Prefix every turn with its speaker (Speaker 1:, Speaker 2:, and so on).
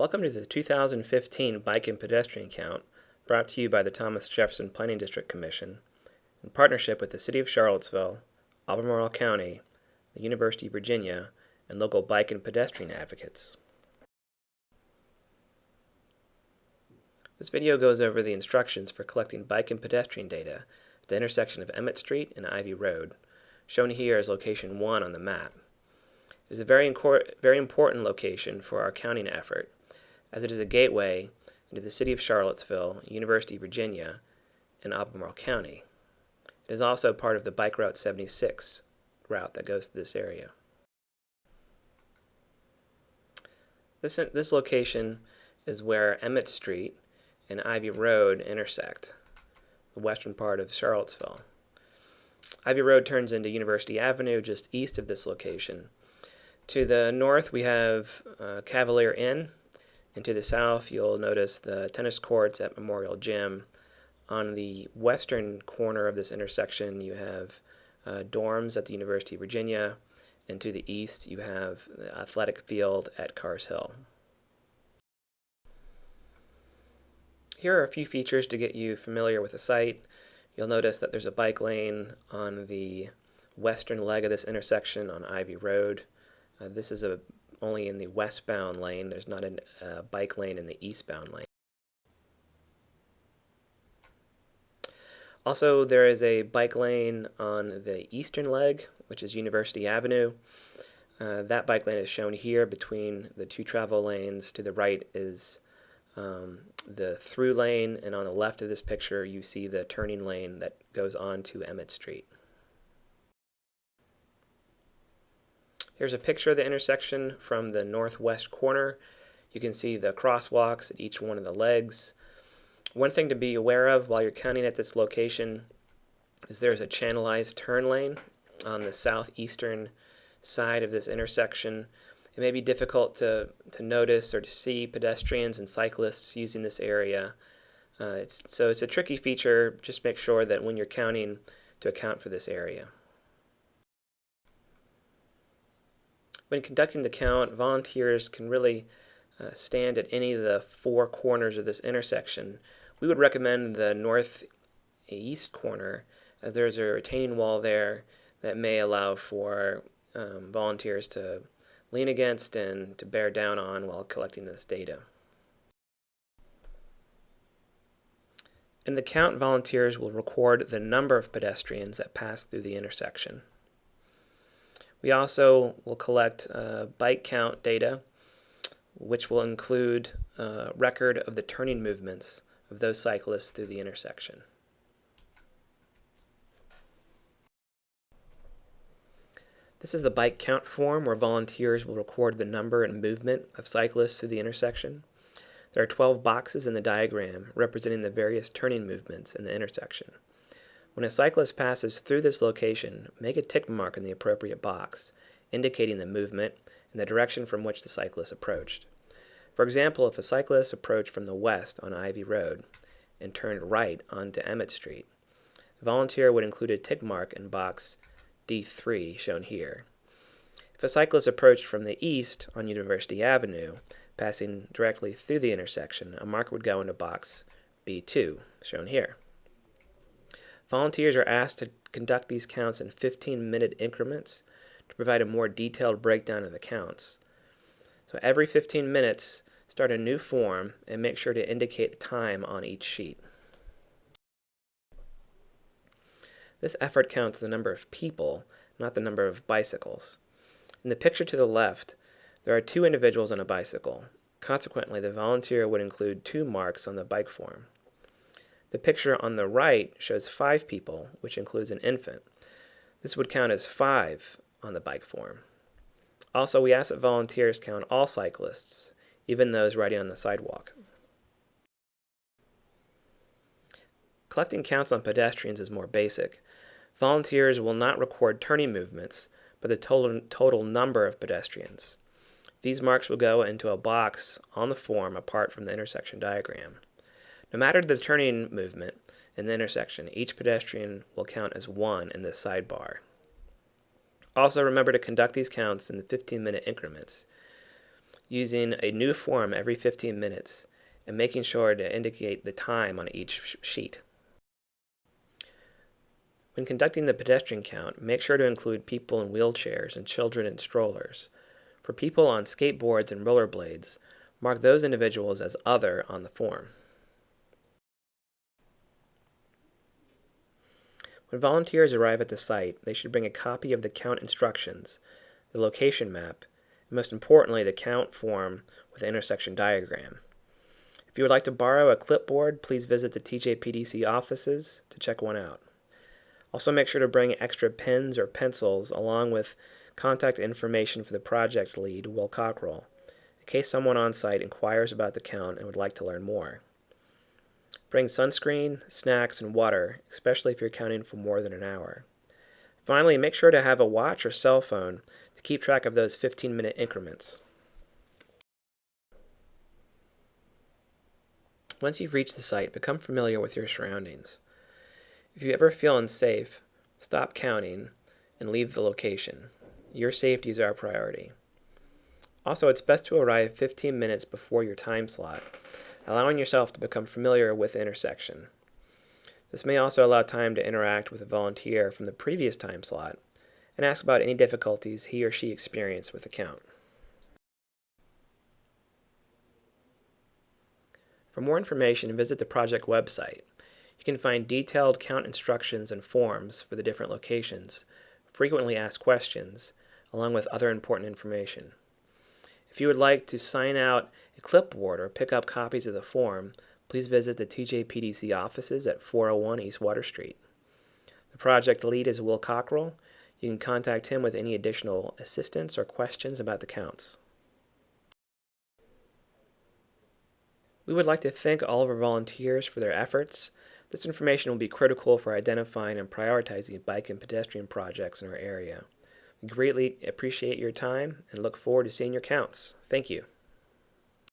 Speaker 1: Welcome to the 2015 Bike and Pedestrian Count, brought to you by the Thomas Jefferson Planning District Commission, in partnership with the City of Charlottesville, Albemarle County, the University of Virginia, and local bike and pedestrian advocates. This video goes over the instructions for collecting bike and pedestrian data at the intersection of Emmet Street and Ivy Road, shown here as location 1 on the map. It is a very important location for our counting effort, as it is a gateway into the City of Charlottesville, University of Virginia, and Albemarle County. It is also part of the Bike Route 76 route that goes to this area. This location is where Emmet Street and Ivy Road intersect, the western part of Charlottesville. Ivy Road turns into University Avenue just east of this location. To the north, we have Cavalier Inn, and to the south, you'll notice the tennis courts at Memorial Gym. On the western corner of this intersection, you have dorms at the University of Virginia, and to the east, you have the athletic field at Cars Hill. Here are a few features to get you familiar with the site. You'll notice that there's a bike lane on the western leg of this intersection on Ivy Road. This is only in the westbound lane. There's not a bike lane in the eastbound lane. Also, there is a bike lane on the eastern leg, which is University Avenue. That bike lane is shown here between the two travel lanes. To the right is the through lane, and on the left of this picture you see the turning lane that goes on to Emmet Street. Here's a picture of the intersection from the northwest corner. You can see the crosswalks at each one of the legs. One thing to be aware of while you're counting at this location is there's a channelized turn lane on the southeastern side of this intersection. It may be difficult to notice or to see pedestrians and cyclists using this area. So it's a tricky feature. Just make sure that when you're counting to account for this area. When conducting the count, volunteers can really stand at any of the four corners of this intersection. We would recommend the northeast corner, as there's a retaining wall there that may allow for volunteers to lean against and to bear down on while collecting this data. In the count, volunteers will record the number of pedestrians that pass through the intersection. We also will collect bike count data, which will include a record of the turning movements of those cyclists through the intersection. This is the bike count form where volunteers will record the number and movement of cyclists through the intersection. There are 12 boxes in the diagram representing the various turning movements in the intersection. When a cyclist passes through this location, make a tick mark in the appropriate box, indicating the movement and the direction from which the cyclist approached. For example, if a cyclist approached from the west on Ivy Road and turned right onto Emmet Street, the volunteer would include a tick mark in box D3, shown here. If a cyclist approached from the east on University Avenue, passing directly through the intersection, a mark would go into box B2, shown here. Volunteers are asked to conduct these counts in 15-minute increments to provide a more detailed breakdown of the counts. So every 15 minutes, start a new form and make sure to indicate the time on each sheet. This effort counts the number of people, not the number of bicycles. In the picture to the left, there are 2 individuals on a bicycle. Consequently, the volunteer would include 2 marks on the bike form. The picture on the right shows 5 people, which includes an infant. This would count as 5 on the bike form. Also, we ask that volunteers count all cyclists, even those riding on the sidewalk. Collecting counts on pedestrians is more basic. Volunteers will not record turning movements, but the total number of pedestrians. These marks will go into a box on the form apart from the intersection diagram. No matter the turning movement in the intersection, each pedestrian will count as 1 in this sidebar. Also, remember to conduct these counts in the 15-minute increments. using a new form every 15 minutes and making sure to indicate the time on each sheet. When conducting the pedestrian count, make sure to include people in wheelchairs and children in strollers. For people on skateboards and rollerblades, mark those individuals as other on the form. When volunteers arrive at the site, they should bring a copy of the count instructions, the location map, and most importantly, the count form with the intersection diagram. If you would like to borrow a clipboard, please visit the TJPDC offices to check one out. Also, make sure to bring extra pens or pencils along with contact information for the project lead, Will Cockrell, in case someone on site inquires about the count and would like to learn more. Bring sunscreen, snacks, and water, especially if you're counting for more than an hour. Finally, make sure to have a watch or cell phone to keep track of those 15-minute increments. Once you've reached the site, become familiar with your surroundings. If you ever feel unsafe, stop counting and leave the location. Your safety is our priority. Also, it's best to arrive 15 minutes before your time slot, allowing yourself to become familiar with the intersection. This may also allow time to interact with a volunteer from the previous time slot and ask about any difficulties he or she experienced with the count. For more information, visit the project website. You can find detailed count instructions and forms for the different locations, frequently asked questions, along with other important information. If you would like to sign out a clipboard or pick up copies of the form, please visit the TJPDC offices at 401 East Water Street. The project lead is Will Cockrell. You can contact him with any additional assistance or questions about the counts. We would like to thank all of our volunteers for their efforts. This information will be critical for identifying and prioritizing bike and pedestrian projects in our area. We greatly appreciate your time and look forward to seeing your counts. Thank you.